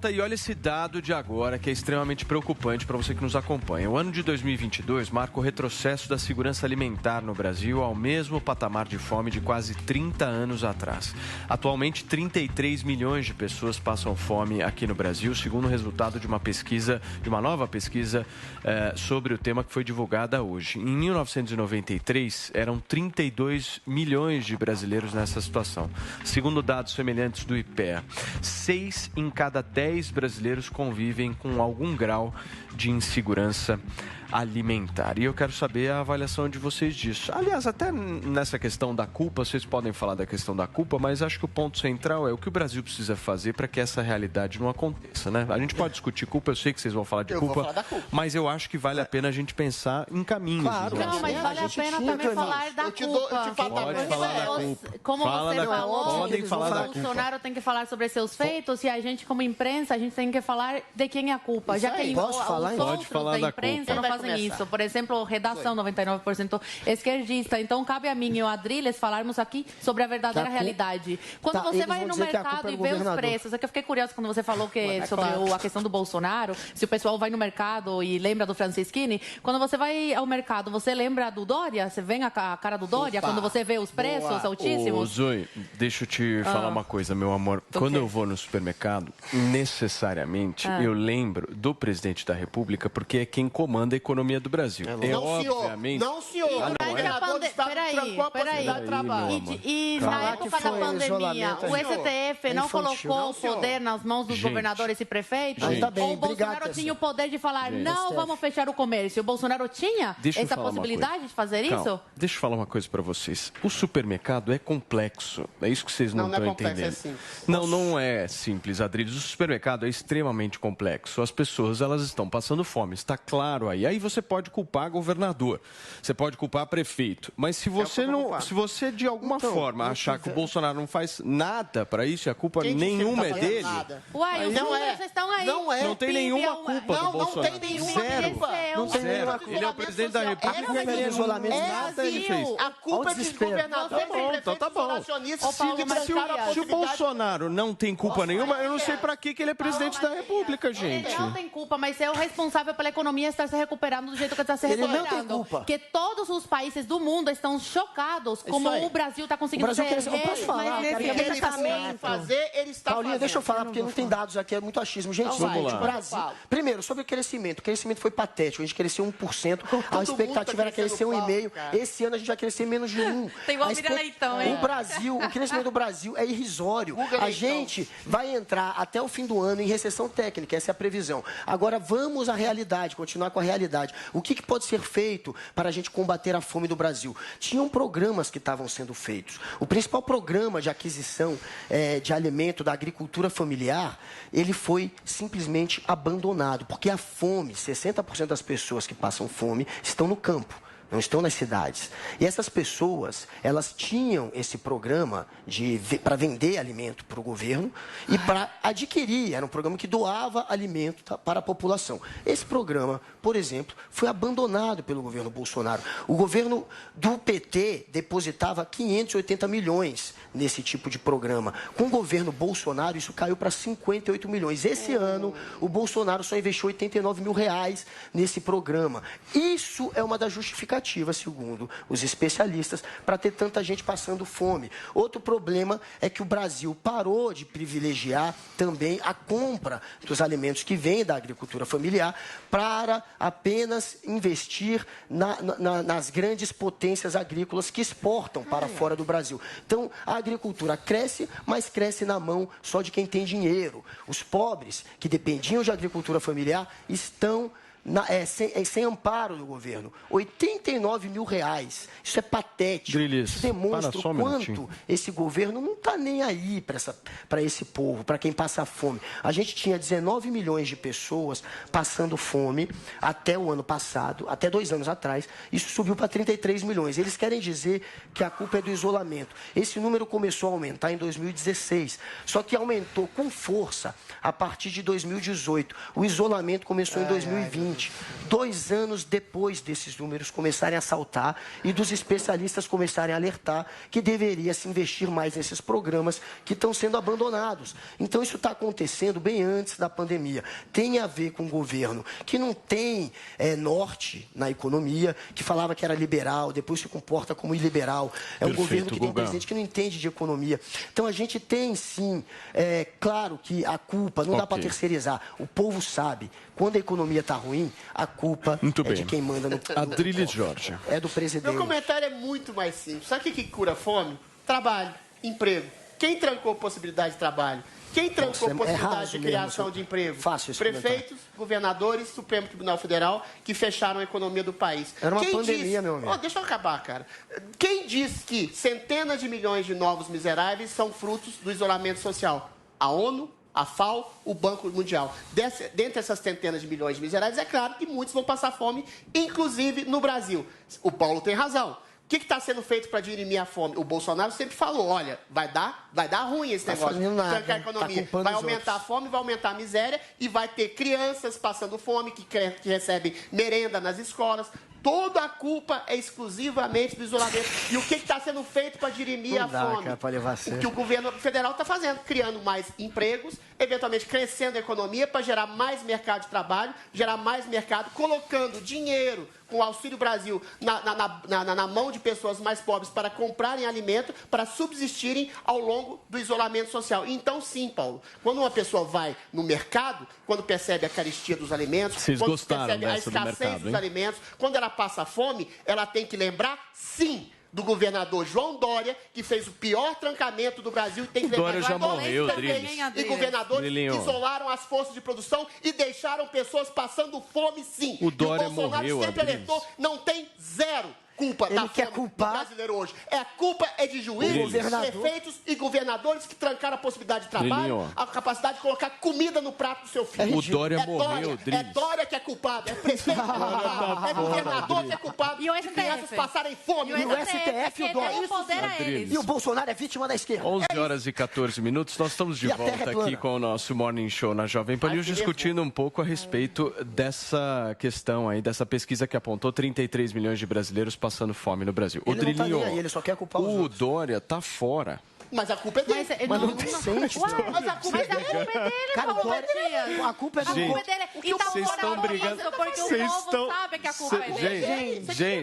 E olha esse dado de agora que é extremamente preocupante para você que nos acompanha. O ano de 2022 marca o retrocesso da segurança alimentar no Brasil ao mesmo patamar de fome de quase 30 anos atrás. Atualmente, 33 milhões de pessoas passam fome aqui no Brasil, segundo o resultado de uma nova pesquisa sobre o tema que foi divulgada hoje. Em 1993, eram 32 milhões de brasileiros nessa situação. Segundo dados semelhantes do IPEA, 6 em cada 10 brasileiros convivem com algum grau de insegurança alimentar. E eu quero saber a avaliação de vocês disso. Aliás, até nessa questão da culpa, vocês podem falar da questão da culpa, mas acho que o ponto central é o que o Brasil precisa fazer para que essa realidade não aconteça, né? A gente pode discutir culpa, eu sei que vocês vão falar de culpa, mas eu acho que vale a pena a gente pensar em caminhos. Claro, não, mas vale a pena também falar da culpa. Pode falar da culpa. Como você falou, podem falar da o Bolsonaro tem que falar sobre seus feitos e a gente, como imprensa, a gente tem que falar de quem é a culpa. Já que os outros da imprensa não fazem isso. Por exemplo, redação 99% esquerdista. Então, cabe a mim e o Adriles falarmos aqui sobre a verdadeira realidade. Quando você vai no mercado e vê os preços, é que eu fiquei curiosa quando você falou sobre a questão do Bolsonaro, se o pessoal vai no mercado e lembra do Franceschini, quando você vai ao mercado, você lembra do Dória? Você vê a cara do Dória quando você vê os preços altíssimos? Ô, Zoe, deixa eu te falar uma coisa, meu amor. Quando eu vou no supermercado, necessariamente eu lembro do presidente da República, porque é quem comanda a economia do Brasil. Obviamente... Não, senhor. Peraí. E na época da pandemia, o STF não colocou o poder nas mãos dos governadores e prefeitos? Ou o Bolsonaro tinha o poder de falar, não, vamos fechar o comércio? O Bolsonaro tinha essa possibilidade de fazer isso? Deixa eu falar uma coisa para vocês. O supermercado é complexo. É isso que vocês não estão entendendo. Não é simples, Adriles. O supermercado é extremamente complexo. As pessoas, elas estão passando fome. Está claro aí. Aí você pode culpar governador, você pode culpar prefeito, mas se você de alguma forma achar que o Bolsonaro não faz nada para isso, e a culpa nenhuma é dele. Uai, os números estão aí. Não tem nenhuma culpa do Bolsonaro. Não tem nenhuma culpa. Não tem nenhuma culpa. Ele é o presidente da República, nada ele fez. A culpa é dos governadores e prefeitos isolacionistas. Se o Bolsonaro não tem culpa nenhuma, eu não sei para que ele é presidente da República, gente. Ele não tem culpa, mas é o responsável pela economia estar se recuperando do jeito que está se recuperando. Ele não tem culpa. Porque todos os países do mundo estão chocados como o Brasil está conseguindo ser. Posso falar? Ele está Paulinha, deixa eu falar, porque não tem dados aqui, é muito achismo. Gente, o Brasil... Primeiro, sobre o crescimento. O crescimento foi patético. A gente cresceu 1%. A expectativa era crescer 1,5%. Esse ano a gente vai crescer menos de 1%. Tem igual a Miriam Leitão, hein? O crescimento do Brasil é irrisório. A gente vai entrar até o fim do ano em recessão técnica. Essa é a previsão. Agora, vamos à realidade, continuar com a realidade. O que pode ser feito para a gente combater a fome do Brasil? Tinham programas que estavam sendo feitos. O principal programa de aquisição de alimento da agricultura familiar, ele foi simplesmente abandonado, porque a fome, 60% das pessoas que passam fome estão no campo. Não estão nas cidades. E essas pessoas, elas tinham esse programa para vender alimento para o governo e para adquirir. Era um programa que doava alimento para a população. Esse programa, por exemplo, foi abandonado pelo governo Bolsonaro. O governo do PT depositava 580 milhões nesse tipo de programa. Com o governo Bolsonaro, isso caiu para 58 milhões. Esse ano, o Bolsonaro só investiu 89 mil reais nesse programa. Isso é uma das justificativas, segundo os especialistas, para ter tanta gente passando fome. Outro problema é que o Brasil parou de privilegiar também a compra dos alimentos que vêm da agricultura familiar para apenas investir nas grandes potências agrícolas que exportam para fora do Brasil. Então, a agricultura cresce, mas cresce na mão só de quem tem dinheiro. Os pobres, que dependiam de agricultura familiar, estão sem amparo do governo. 89 mil reais. Isso é patético. Isso demonstra o quanto esse governo não está nem aí para esse povo, para quem passa fome. A gente tinha 19 milhões de pessoas passando fome até o ano passado, até 2 anos atrás. Isso subiu para 33 milhões. Eles querem dizer que a culpa é do isolamento. Esse número começou a aumentar em 2016, só que aumentou com força a partir de 2018. O isolamento começou em 2020. seguinte, 2 anos depois desses números começarem a saltar e dos especialistas começarem a alertar que deveria se investir mais nesses programas que estão sendo abandonados. Então, isso está acontecendo bem antes da pandemia. Tem a ver com um governo que não tem norte na economia, que falava que era liberal, depois se comporta como iliberal. É um governo que tem um presidente que não entende de economia. Então, a gente tem, sim, claro que a culpa não dá para terceirizar. O povo sabe. Quando a economia está ruim, a culpa é de quem manda no Adriles Jorge. É do presidente. Meu comentário é muito mais simples. Sabe o que cura a fome? Trabalho, emprego. Quem trancou a possibilidade de trabalho? Quem trancou a possibilidade de criação de emprego? Fácil esse Prefeitos, governadores, Supremo Tribunal Federal, que fecharam a economia do país. Era uma pandemia, meu amigo. Deixa eu acabar, cara. Quem diz que centenas de milhões de novos miseráveis são frutos do isolamento social? A ONU, a FAO, o Banco Mundial. Dentre essas centenas de milhões de miseráveis, é claro que muitos vão passar fome, inclusive no Brasil. O Paulo tem razão. O que está sendo feito para dirimir a fome? O Bolsonaro sempre falou, olha, vai dar ruim esse negócio. Trancar a economia. Vai aumentar a fome, vai aumentar a miséria e vai ter crianças passando fome, que recebem merenda nas escolas. Toda a culpa é exclusivamente do isolamento. E o que está sendo feito para dirimir a fome? O que o governo federal está fazendo, criando mais empregos, eventualmente crescendo a economia para gerar mais mercado de trabalho, gerar mais mercado, colocando dinheiro com o Auxílio Brasil na mão de pessoas mais pobres para comprarem alimento, para subsistirem ao longo do isolamento social. Então, sim, Paulo, quando uma pessoa vai no mercado, quando percebe a carestia dos alimentos, quando percebe a escassez dos alimentos, quando ela passa fome, ela tem que lembrar, sim, do governador João Dória, que fez o pior trancamento do Brasil e tem que lembrar. Dória já morreu, Drilis. E governadores que isolaram as forças de produção e deixaram pessoas passando fome, sim. O Dória e o Bolsonaro morreu, sempre alertou, não tem zero culpa da fome do brasileiro hoje. A culpa é de juízes, prefeitos e governadores que trancaram a possibilidade de trabalho, a capacidade de colocar comida no prato do seu filho. O Dória morreu, Drilis. É Dória que é culpado, é prefeito que é culpado, é governador que é culpado de crianças passarem fome. E o STF e o Dória. E o Bolsonaro é vítima da esquerda. 11 horas e 14 minutos, nós estamos de volta aqui com o nosso Morning Show na Jovem Pan News, discutindo um pouco a respeito dessa questão aí, dessa pesquisa que apontou 33 milhões de brasileiros passando fome no Brasil. Ele não tá nem aí, ele só quer culpar os outros. O Dória tá fora. Mas a culpa é dele. Mas não sente. Mas a culpa é dele, Cara, Paulo Matias. a culpa é do A culpa é dele. E tá vocês estão brigando. Porque o povo sabe que a culpa é dele.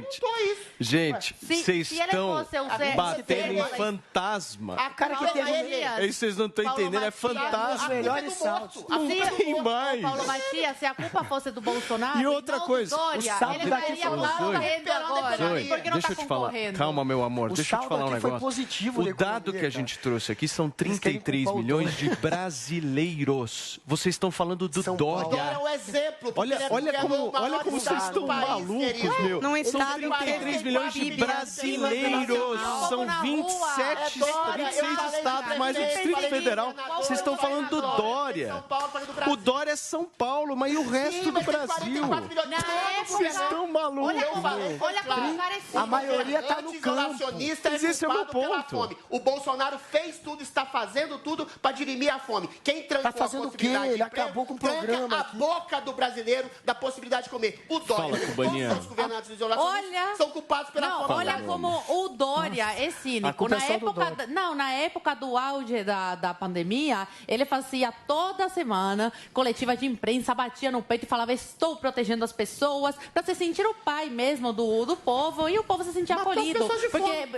Gente, vocês estão batendo em fantasma. A cara que teve Isso vocês não estão entendendo, é fantasma. Os melhores saltos. Não tem mais. Paulo Matias, se a culpa fosse do Bolsonaro, E outra coisa, Dória, ele estaria correndo agora. Porque não deixa tá eu te falar. concorrendo. Calma, meu amor, deixa eu te falar um negócio. O dado que a gente trouxe aqui são 33 milhões de brasileiros. Vocês estão falando do Dória. Dória é o exemplo. Olha como vocês estão malucos, meu. São 33 milhões de brasileiros. São 26 estados, mais o Distrito Federal. Vocês estão falando do Dória. O Dória é São Paulo, mas e o resto do Brasil? Vocês estão malucos. Olha como a maioria está no campo. Mas esse é o meu ponto. O Bolsonaro fez tudo, está fazendo tudo para dirimir a fome. Quem trancou a possibilidade de emprego, acabou com o programa tranca a boca do brasileiro da possibilidade de comer. O Dória, todos os governantes isolacionistas são culpados pela fome. Olha como o Dória é cínico. Na época do auge da pandemia, ele fazia toda semana coletiva de imprensa, batia no peito e falava: estou protegendo as pessoas, para se sentir o pai mesmo do povo, e o povo se sentir acolhido. Porque,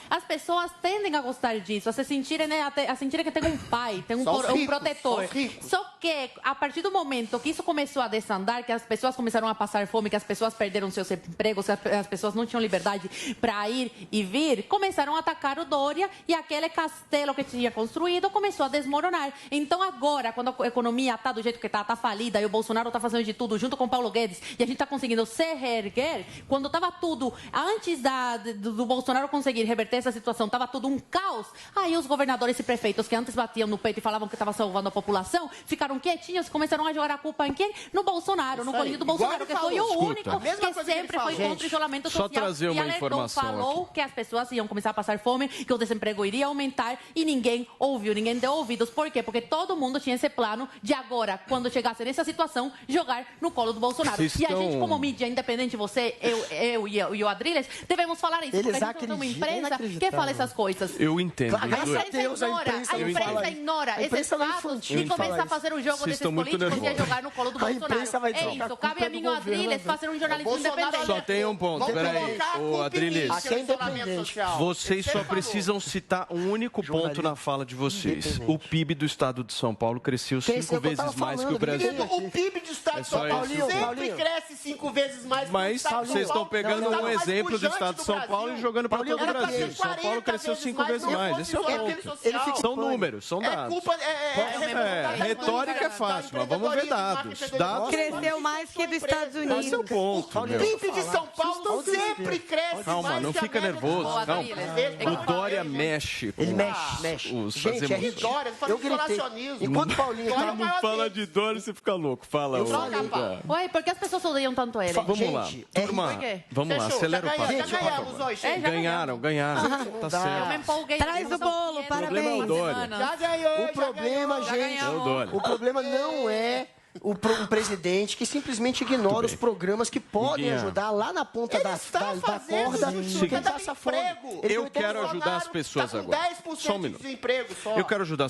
as pessoas tendem a gostar disso, a se sentirem, a sentirem que tem um pai, tem um protetor. Só que, a partir do momento que isso começou a desandar, que as pessoas começaram a passar fome, que as pessoas perderam seus empregos, que as pessoas não tinham liberdade para ir e vir, começaram a atacar o Dória e aquele castelo que tinha construído começou a desmoronar. Então, agora, quando a economia está do jeito que está falida, e o Bolsonaro está fazendo de tudo junto com o Paulo Guedes, e a gente está conseguindo se reerguer, quando estava tudo, antes do Bolsonaro conseguir reverter essa situação, estava tudo um caos, aí os governadores e prefeitos que antes batiam no peito e falavam que estava salvando a população, ficaram quietinhos e começaram a jogar a culpa preocupar em quem? No Bolsonaro, no colinho do Bolsonaro, porque foi o único que sempre foi contra o isolamento social. Só trazer uma informação falou que as pessoas iam começar a passar fome, que o desemprego iria aumentar e ninguém ouviu, ninguém deu ouvidos. Por quê? Porque todo mundo tinha esse plano de agora, quando chegasse nessa situação, jogar no colo do Bolsonaro. E a gente, como mídia independente, você, eu e o Adriles, devemos falar isso. Porque a gente tem uma imprensa que fala essas coisas. Eu entendo. A imprensa ignora esses fatos e começa a fazer um jogo desses políticos e a jogar no colo do Bolsonaro. É isso. Cabe a mim e o Adriles fazer um jornalismo independente. Só tem um ponto. Peraí, o Adriles. Vocês só precisam citar um único ponto na fala de vocês. O PIB do estado de São Paulo cresceu 5 vezes mais que o Brasil. O PIB do estado de São Paulo sempre cresce 5 vezes mais que o estado de São Paulo. Vocês estão pegando um exemplo do estado de São Paulo e jogando para todo o Brasil. São Paulo cresceu 5 vezes mais. Esse é o ponto. São números, são dados. Retórica é fácil, mas vamos ver dados. Cresceu mais que dos Estados Unidos. Esse é o ponto. O PIB de São Paulo sempre cresce Calma, mais não que a fica média nervoso. do Calma. Brasil. O Dória mexe. Ele mexe. Gente, é ridículo. Eu gritei. Enquanto Paulinho Não fala de Dória, você fica louco. Fala. Ué, por que as pessoas odeiam tanto ele? Vamos lá. Turma, vamos lá, acelera o passo. Já ganhamos hoje. Ganharam. Tá certo. Eu me empolguei. Traz o bolo, parabéns. Já ganhou. O problema, gente, o problema não é um presidente que simplesmente ignora os programas que podem ajudar lá na ponta da corda quem passa fome. Eu quero ajudar as pessoas agora. Só um minuto. Eu quero ajudar